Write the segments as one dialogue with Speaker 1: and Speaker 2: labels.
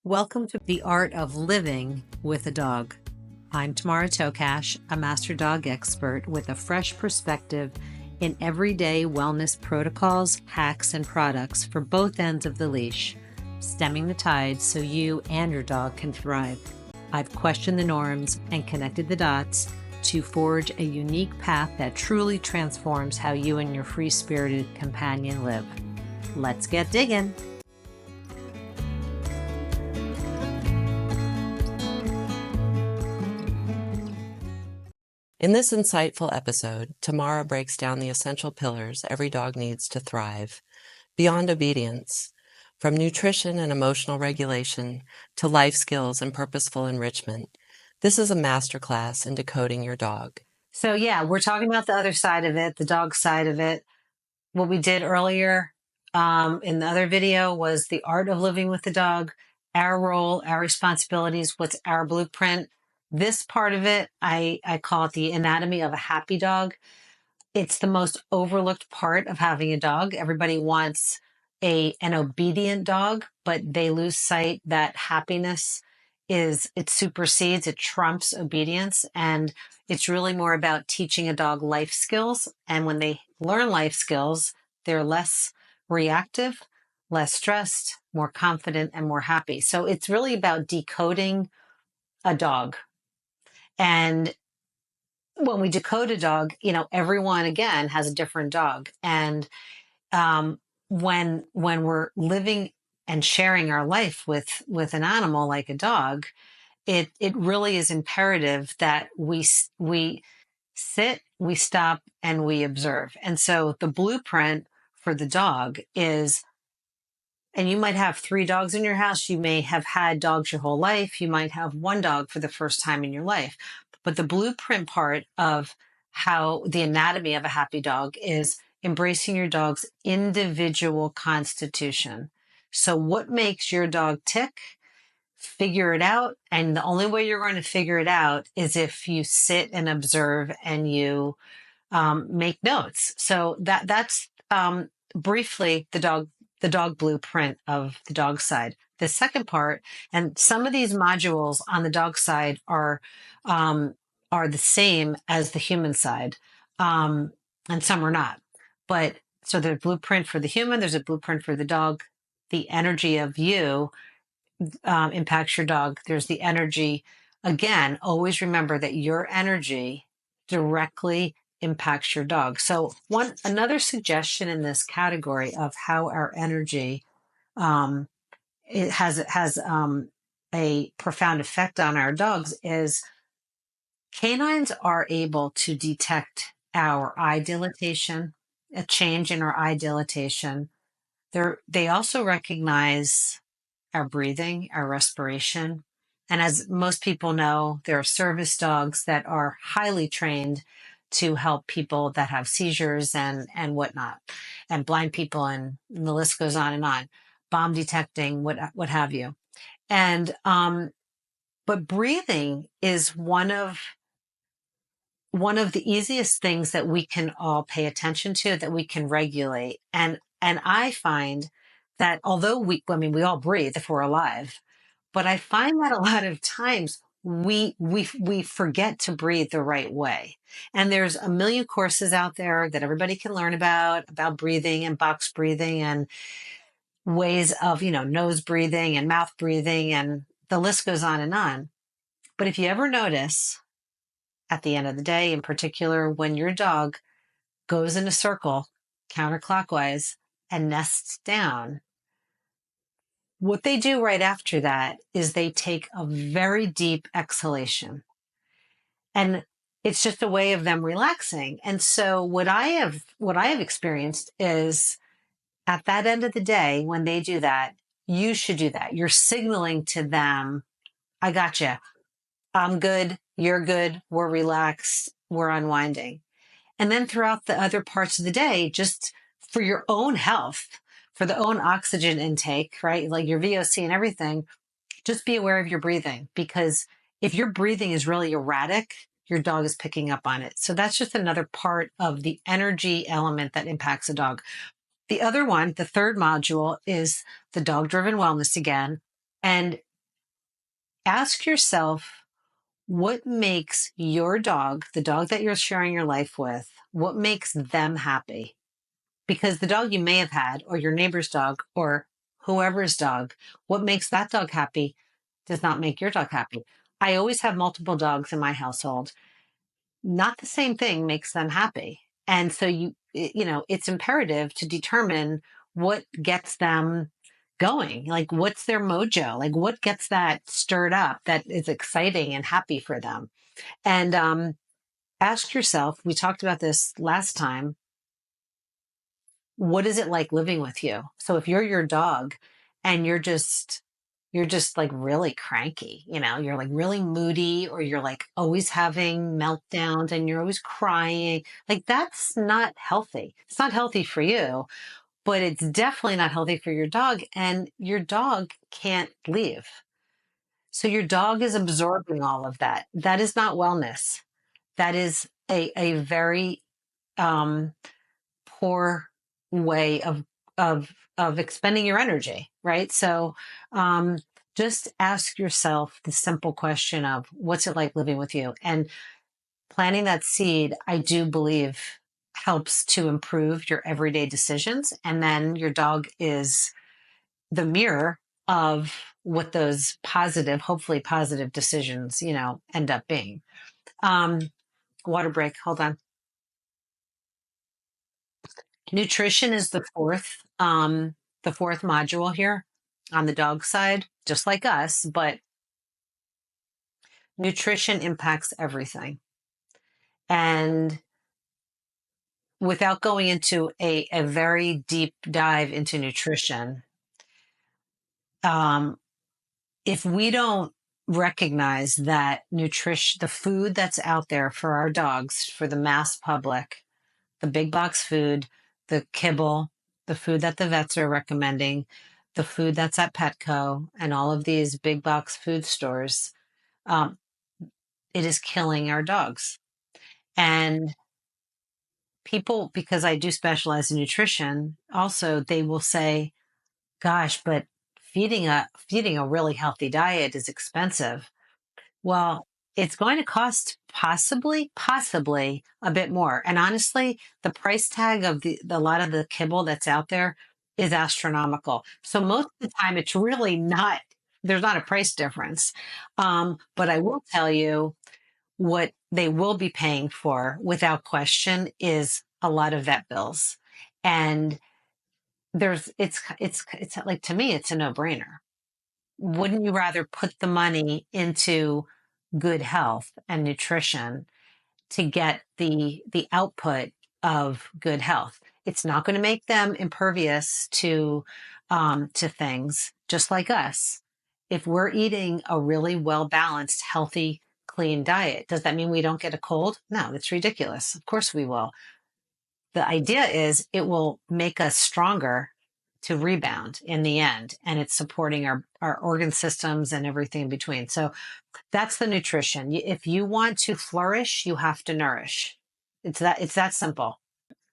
Speaker 1: Welcome to the art of living with a dog. I'm Tamara Tokash, a master dog expert with a fresh perspective in everyday wellness protocols, hacks, and products for both ends of the leash, stemming the tide so you and your dog can thrive. I've questioned the norms and connected the dots to forge a unique path that truly transforms how you and your free-spirited companion live. Let's get digging.
Speaker 2: In this insightful episode, Tamara breaks down the essential pillars every dog needs to thrive, beyond obedience, from nutrition and emotional regulation to life skills and purposeful enrichment. This is a masterclass in decoding your dog.
Speaker 1: So yeah, we're talking about the other side of it, the dog side of it. What we did earlier in the other video was the art of living with the dog, our role, our responsibilities, what's our blueprint. This part of it, I call it the anatomy of a happy dog. It's the most overlooked part of having a dog. Everybody wants an obedient dog, but they lose sight that happiness it supersedes, it trumps obedience. And it's really more about teaching a dog life skills. And when they learn life skills, they're less reactive, less stressed, more confident, and more happy. So it's really about decoding a dog. And when we decode a dog, everyone again has a different dog. And when we're living and sharing our life with an animal like a dog, it really is imperative that we sit, we stop, and we observe. And so the blueprint for the dog is, and you might have 3 dogs in your house. You may have had dogs your whole life. You might have 1 dog for the first time in your life. But the blueprint part of how the anatomy of a happy dog is embracing your dog's individual constitution. So what makes your dog tick? Figure it out. And the only way you're going to figure it out is if you sit and observe and you make notes. So that's briefly the dog blueprint of the dog side. The second part, and some of these modules on the dog side are the same as the human side, and some are not. But so there's a blueprint for the human, there's a blueprint for the dog. The energy of you impacts your dog. There's the energy. Again, always remember that your energy directly impacts your dog. So another suggestion in this category of how our energy it has a profound effect on our dogs is canines are able to detect our eye dilatation, a change in our eye dilatation. They also recognize our breathing, our respiration. And as most people know, there are service dogs that are highly trained to help people that have seizures and whatnot, and blind people, and the list goes on and on, bomb detecting, what have you. And but breathing is one of the easiest things that we can all pay attention to, that we can regulate. And I find that although we all breathe if we're alive, but I find that a lot of times we forget to breathe the right way. And there's a million courses out there that everybody can learn about breathing and box breathing and ways of, nose breathing and mouth breathing, and the list goes on and on. But if you ever notice, at the end of the day, in particular, when your dog goes in a circle counterclockwise and nests down, what they do right after that is they take a very deep exhalation. And it's just a way of them relaxing. And so what I have experienced is, at that end of the day, when they do that, you should do that. You're signaling to them, I got you. I'm good. You're good. We're relaxed. We're unwinding. And then throughout the other parts of the day, just for your own health, for the own oxygen intake, right? Like your VOC and everything, just be aware of your breathing, because if your breathing is really erratic, your dog is picking up on it. So that's just another part of the energy element that impacts a dog. The other one, the third module, is the dog-driven wellness again. And Ask yourself, what makes your dog, the dog that you're sharing your life with, what makes them happy? Because the dog you may have had, or your neighbor's dog, or whoever's dog, what makes that dog happy does not make your dog happy. I always have multiple dogs in my household. Not the same thing makes them happy. And so it's imperative to determine what gets them going. Like, what's their mojo? Like, what gets that stirred up that is exciting and happy for them? And ask yourself, we talked about this last time, what is it like living with you? So if you're your dog and you're just like really cranky, you're like really moody, or you're like always having meltdowns and you're always crying, like that's not healthy. It's not healthy for you, but it's definitely not healthy for your dog, and your dog can't leave. So your dog is absorbing all of that. That is not wellness. That is a very um poor way of expending your energy, right? So um just ask yourself the simple question of, what's it like living with you? And planting that seed, I do believe, helps to improve your everyday decisions. And then your dog is the mirror of what those positive, hopefully positive decisions, end up being. um Water break, hold on. Nutrition is the fourth module here on the dog side, just like us, but nutrition impacts everything. And without going into a very deep dive into nutrition, um, if we don't recognize that nutrition, the food that's out there for our dogs, for the mass public, the big box food, the kibble, the food that the vets are recommending, the food that's at Petco, and all of these big box food stores, um, it is killing our dogs. And people, because I do specialize in nutrition, also they will say, "Gosh, but feeding a really healthy diet is expensive." Well, it's going to cost possibly a bit more. And honestly, the price tag of the lot of the kibble that's out there is astronomical. So most of the time, it's really not. There's not a price difference. But I will tell you, what they will be paying for, without question, is a lot of vet bills. And it's like, to me, it's a no brainer. Wouldn't you rather put the money into good health and nutrition to get the output of good health? It's not going to make them impervious to things, just like us. If we're eating a really well balanced, healthy, clean diet, does that mean we don't get a cold? No, that's ridiculous. Of course we will. The idea is it will make us stronger to rebound in the end, and it's supporting our organ systems and everything in between. So that's the nutrition. If you want to flourish, you have to nourish. It's that simple.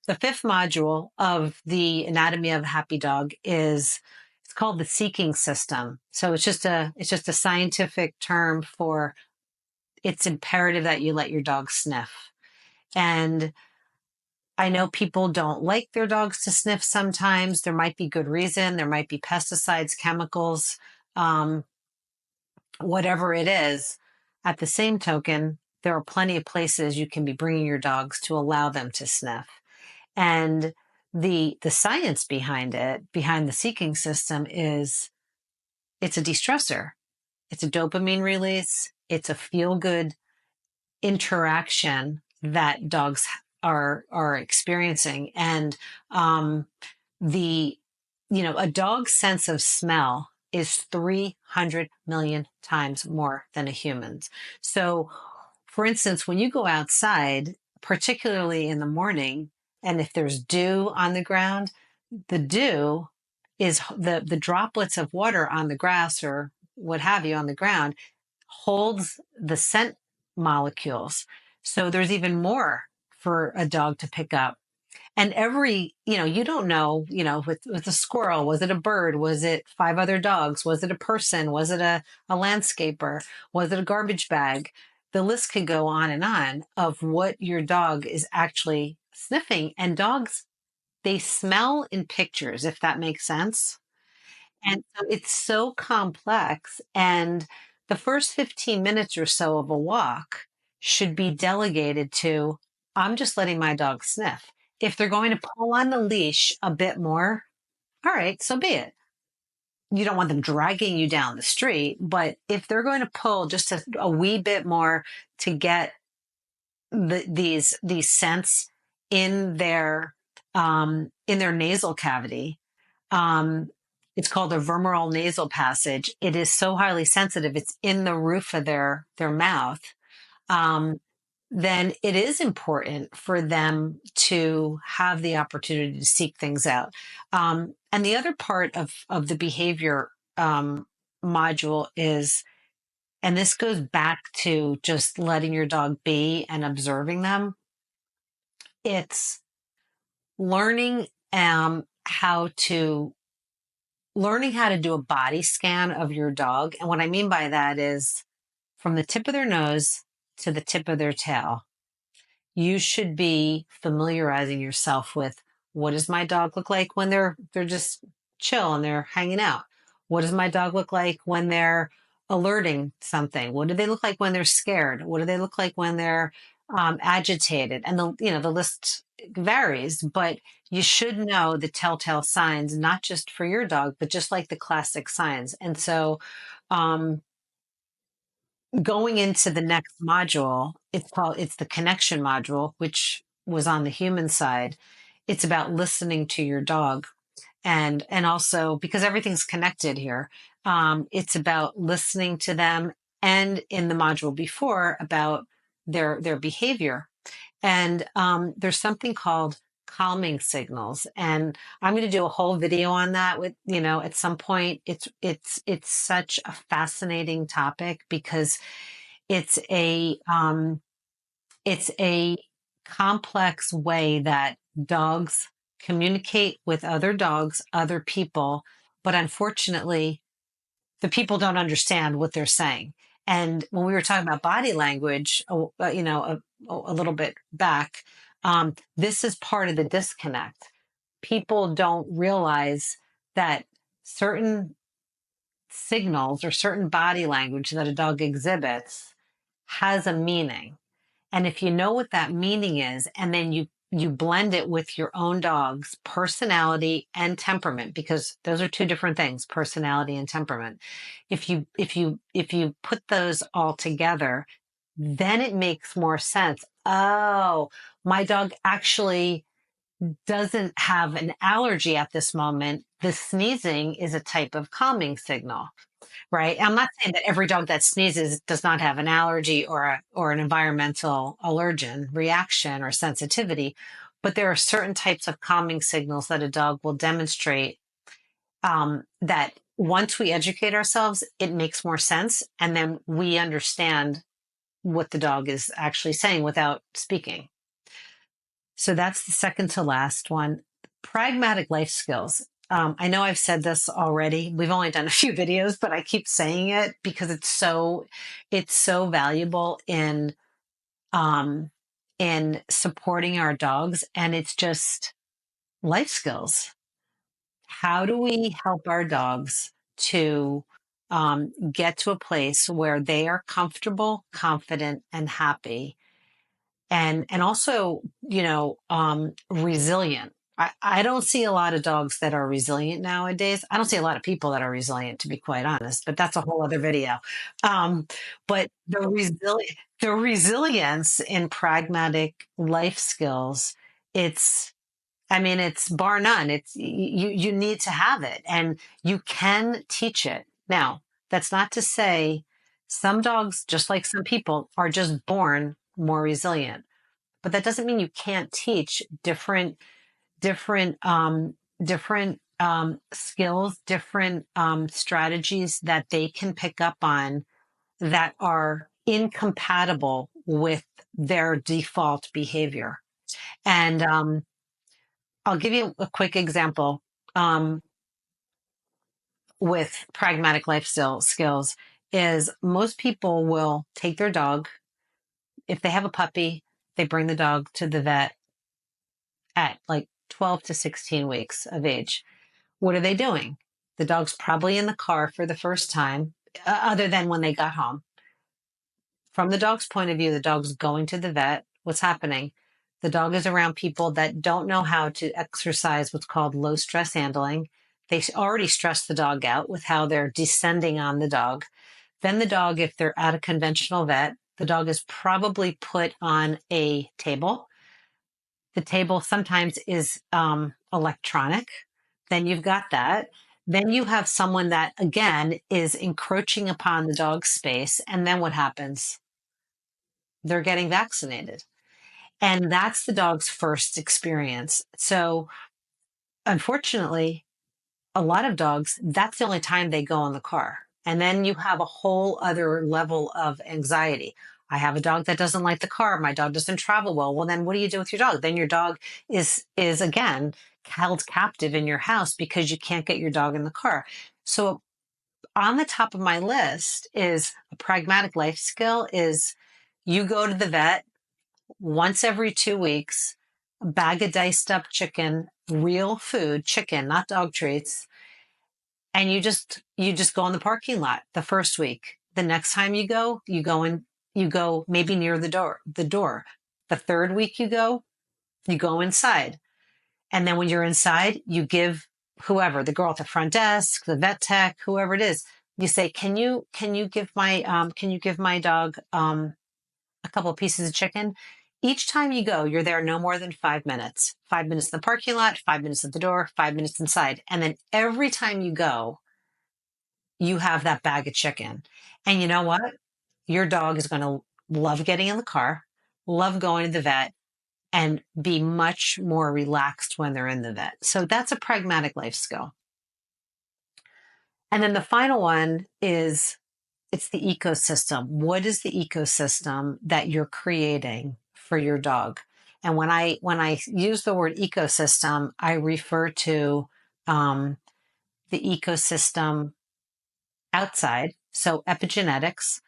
Speaker 1: The fifth module of the anatomy of a happy dog is, it's called the seeking system. So it's just a scientific term for, it's imperative that you let your dog sniff. And I know people don't like their dogs to sniff sometimes. There might be good reason. There might be pesticides, chemicals, um, whatever it is. At the same token, there are plenty of places you can be bringing your dogs to allow them to sniff. And the science behind it, behind the seeking system, is it's a de-stressor. It's a dopamine release. It's a feel good interaction that dogs are experiencing. And um the a dog's sense of smell is 300 million times more than a human's. So for instance, when you go outside, particularly in the morning, and if there's dew on the ground, the dew is the droplets of water on the grass or what have you on the ground, holds the scent molecules. So there's even more for a dog to pick up. And every, you don't know, with a squirrel, was it a bird? Was it five other dogs? Was it a person? Was it a landscaper? Was it a garbage bag? The list could go on of what your dog is actually sniffing. And dogs, they smell in pictures, if that makes sense. And so it's so complex. And the first 15 minutes or so of a walk should be delegated to, I'm just letting my dog sniff. If they're going to pull on the leash a bit more, all right, so be it. You don't want them dragging you down the street, but if they're going to pull just a wee bit more to get these scents in their nasal cavity, um, it's called a vertebral nasal passage. It is so highly sensitive. It's in the roof of their mouth. Um, then it is important for them to have the opportunity to seek things out. And the other part of the behavior module is, and this goes back to just letting your dog be and observing them. It's learning how to do a body scan of your dog. And what I mean by that is from the tip of their nose to the tip of their tail. You should be familiarizing yourself with, what does my dog look like when they're just chill and they're hanging out? What does my dog look like when they're alerting something? What do they look like when they're scared? What do they look like when they're agitated? And the list varies, but you should know the telltale signs, not just for your dog, but just like the classic signs. And so, um, going into the next module, it's the connection module, which was on the human side. It's about listening to your dog, and also, because everything's connected here, it's about listening to them, and in the module before, about their behavior. And there's something called calming signals, and I'm going to do a whole video on that with, at some point. It's such a fascinating topic because it's a complex way that dogs communicate with other dogs, other people, but unfortunately, the people don't understand what they're saying. And when we were talking about body language, a little bit back, this is part of the disconnect. People don't realize that certain signals or certain body language that a dog exhibits has a meaning. And if you know what that meaning is, and then you blend it with your own dog's personality and temperament, because those are two different things, personality and temperament. If you put those all together, then it makes more sense. Oh, my dog actually doesn't have an allergy at this moment. The sneezing is a type of calming signal. Right. I'm not saying that every dog that sneezes does not have an allergy or an environmental allergen reaction or sensitivity, but there are certain types of calming signals that a dog will demonstrate, that once we educate ourselves, it makes more sense. And then we understand what the dog is actually saying without speaking. So that's the second to last one. Pragmatic life skills. I know I've said this already. We've only done a few videos, but I keep saying it because it's so valuable um, in supporting our dogs, and it's just life skills. How do we help our dogs to get to a place where they are comfortable, confident, and happy, and also, resilient. I don't see a lot of dogs that are resilient nowadays. I don't see a lot of people that are resilient, to be quite honest, but that's a whole other video. But the resilience in pragmatic life skills, it's, I mean, it's bar none. It's, you need to have it, and you can teach it. Now, that's not to say some dogs, just like some people, are just born more resilient, but that doesn't mean you can't teach different skills, different strategies that they can pick up on that are incompatible with their default behavior. And I'll give you a quick example with pragmatic lifestyle skills is most people will take their dog. If they have a puppy, they bring the dog to the vet at like 12 to 16 weeks of age. What are they doing? The dog's probably in the car for the first time, other than when they got home. From the dog's point of view, the dog's going to the vet. What's happening? The dog is around people that don't know how to exercise what's called low stress handling. They already stress the dog out with how they're descending on the dog. Then the dog, if they're at a conventional vet, the dog is probably put on a table. The table sometimes is electronic. Then you've got that. Then you have someone that, again, is encroaching upon the dog's space. And then what happens? They're getting vaccinated. And that's the dog's first experience. So, unfortunately, a lot of dogs, that's the only time they go in the car. And then you have a whole other level of anxiety. I have a dog that doesn't like the car. My dog doesn't travel well. Well, then what do you do with your dog? Then your dog is again held captive in your house because you can't get your dog in the car. So on the top of my list is a pragmatic life skill is you go to the vet once every 2 weeks, a bag of diced up chicken, real food, chicken, not dog treats, and you just go in the parking lot the first week. The next time you go in, you go maybe near the door. The third week you go inside. And then when you're inside, you give whoever, the girl at the front desk, the vet tech, whoever it is, you say, can you give my dog a couple of pieces of chicken? Each time you go, you're there no more than 5 minutes. 5 minutes in the parking lot, 5 minutes at the door, 5 minutes inside. And then every time you go, you have that bag of chicken. And you know what? Your dog is going to love getting in the car, love going to the vet, and be much more relaxed when they're in the vet. So that's a pragmatic life skill. And then the final one is it's the ecosystem. What is the ecosystem that you're creating for your dog? And when I use the word ecosystem, I refer to the ecosystem outside. So epigenetics.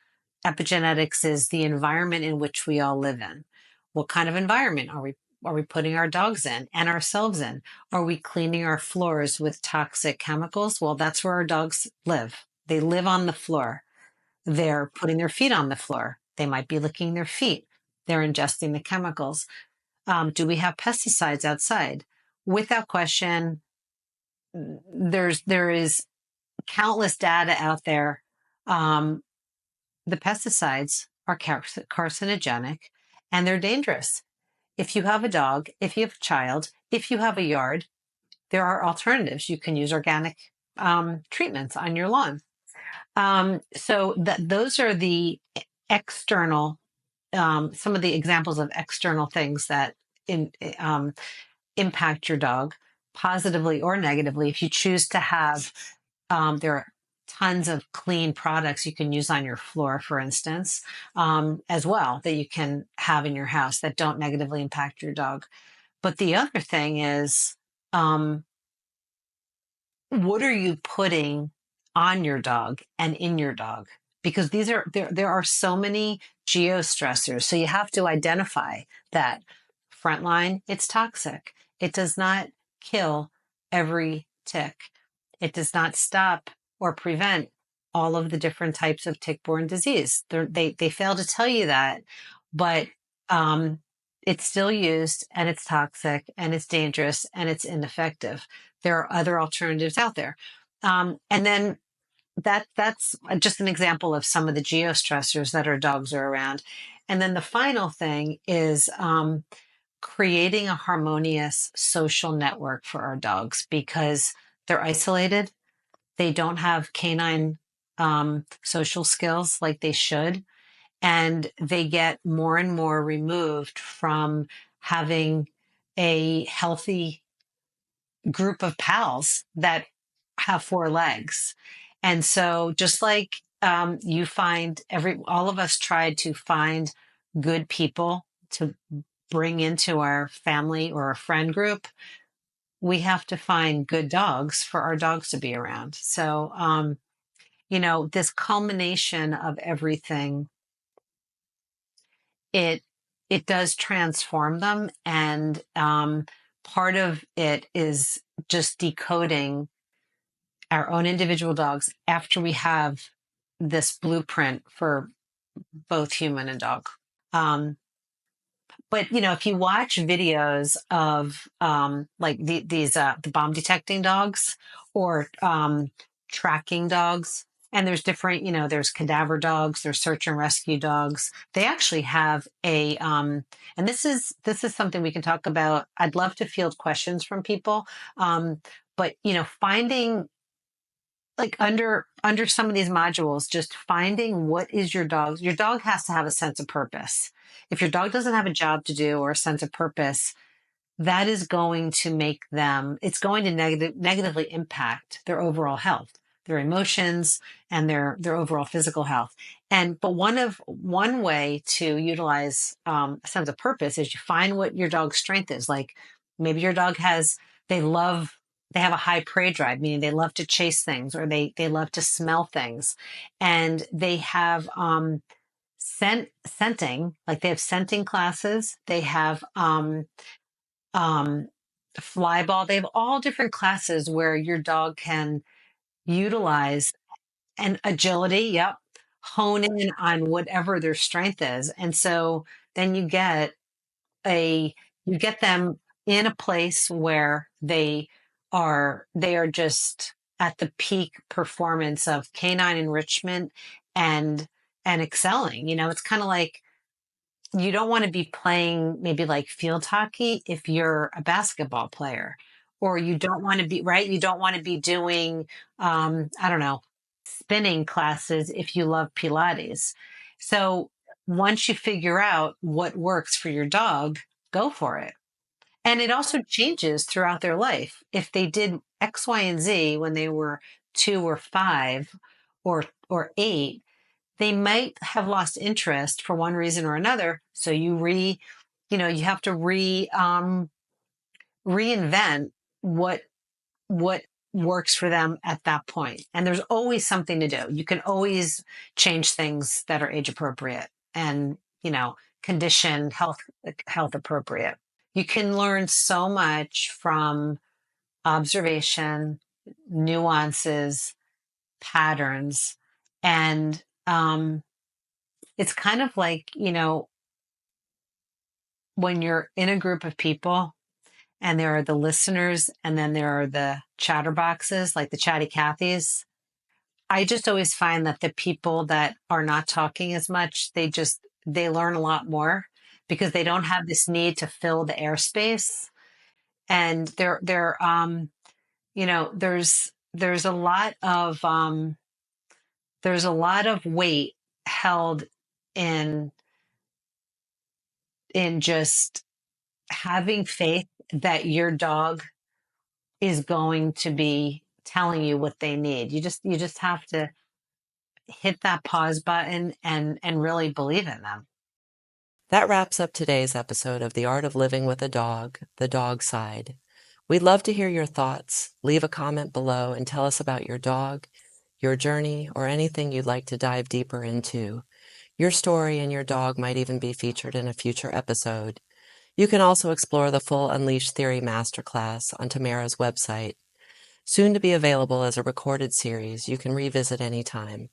Speaker 1: Epigenetics is the environment in which we all live in. What kind of environment are we putting our dogs in and ourselves in? Are we cleaning our floors with toxic chemicals? Well, that's where our dogs live. They live on the floor. They're putting their feet on the floor. They might be licking their feet. They're ingesting the chemicals. Do we have pesticides outside? Without question, there is countless data out there. The pesticides are carcinogenic and they're dangerous. If you have a dog, if you have a child, if you have a yard, there are alternatives. You can use organic treatments on your lawn. So those are the external, some of the examples of external things that impact your dog positively or negatively. If you choose to have, there are tons of clean products you can use on your floor, for instance, as well, that you can have in your house that don't negatively impact your dog. But the other thing is, what are you putting on your dog and in your dog? Because there are so many geostressors. So you have to identify that. Frontline, it's toxic. It does not kill every tick. It does not stop or prevent all of the different types of tick-borne disease. They fail to tell you that, but it's still used and it's toxic and it's dangerous and it's ineffective. There are other alternatives out there. And then that's just an example of some of the geostressors that our dogs are around. And then the final thing is creating a harmonious social network for our dogs because they're isolated. They don't have canine social skills like they should. And they get more and more removed from having a healthy group of pals that have four legs. And so just like you find all of us tried to find good people to bring into our family or a friend group, we have to find good dogs for our dogs to be around. So, this culmination of everything, it it does transform them, and part of it is just decoding our own individual dogs after we have this blueprint for both human and dog. Um, but if you watch videos of like the bomb detecting dogs or tracking dogs, and there's different, there's cadaver dogs, there's search and rescue dogs. They actually have a and this is something we can talk about. I'd love to field questions from people, but finding, like, under some of these modules, just finding what is your dog has to have a sense of purpose. If your dog doesn't have a job to do or a sense of purpose, that is going to make them, it's going to negatively impact their overall health, their emotions, and their overall physical health. But one way to utilize a sense of purpose is you find what your dog's strength is. Like, maybe your dog they love, they have a high prey drive, meaning they love to chase things, or they love to smell things, and they have scenting, like they have scenting classes. They have um, fly ball. They have all different classes where your dog can utilize and agility. Yep. Hone in on whatever their strength is. And so then a, you get them in a place where they are just at the peak performance of canine enrichment and excelling. It's kind of like, you don't want to be playing maybe like field hockey if you're a basketball player, or you don't want to be, right, you don't want to be doing I don't know, spinning classes if you love Pilates. So once you figure out what works for your dog, go for it. And it also changes throughout their life. If they did X, Y, and Z when they were 2 or 5 or 8, they might have lost interest for one reason or another. So you have to reinvent what works for them at that point. And there's always something to do. You can always change things that are age appropriate and, condition health appropriate. You can learn so much from observation, nuances, patterns, and it's kind of like, when you're in a group of people and there are the listeners and then there are the chatterboxes, like the chatty Cathys. I just always find that the people that are not talking as much, they learn a lot more because they don't have this need to fill the airspace. And there's a lot of weight held in just having faith that your dog is going to be telling you what they need. You just have to hit that pause button and really believe in them.
Speaker 2: That wraps up today's episode of The Art of Living with a Dog, the dog side. We'd love to hear your thoughts. Leave a comment below and tell us about your dog, your journey, or anything you'd like to dive deeper into. Your story and your dog might even be featured in a future episode. You can also explore the full Unleash Theory masterclass on Tamara's website. Soon to be available as a recorded series you can revisit anytime.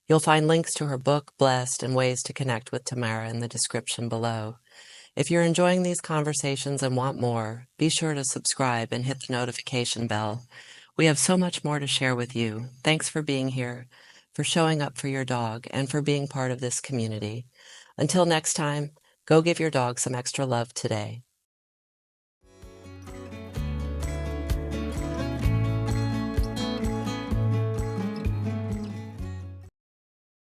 Speaker 2: You'll find links to her book, Blessed, and ways to connect with Tamara in the description below. If you're enjoying these conversations and want more, be sure to subscribe and hit the notification bell. We have so much more to share with you. Thanks for being here, for showing up for your dog, and for being part of this community. Until next time, go give your dog some extra love today.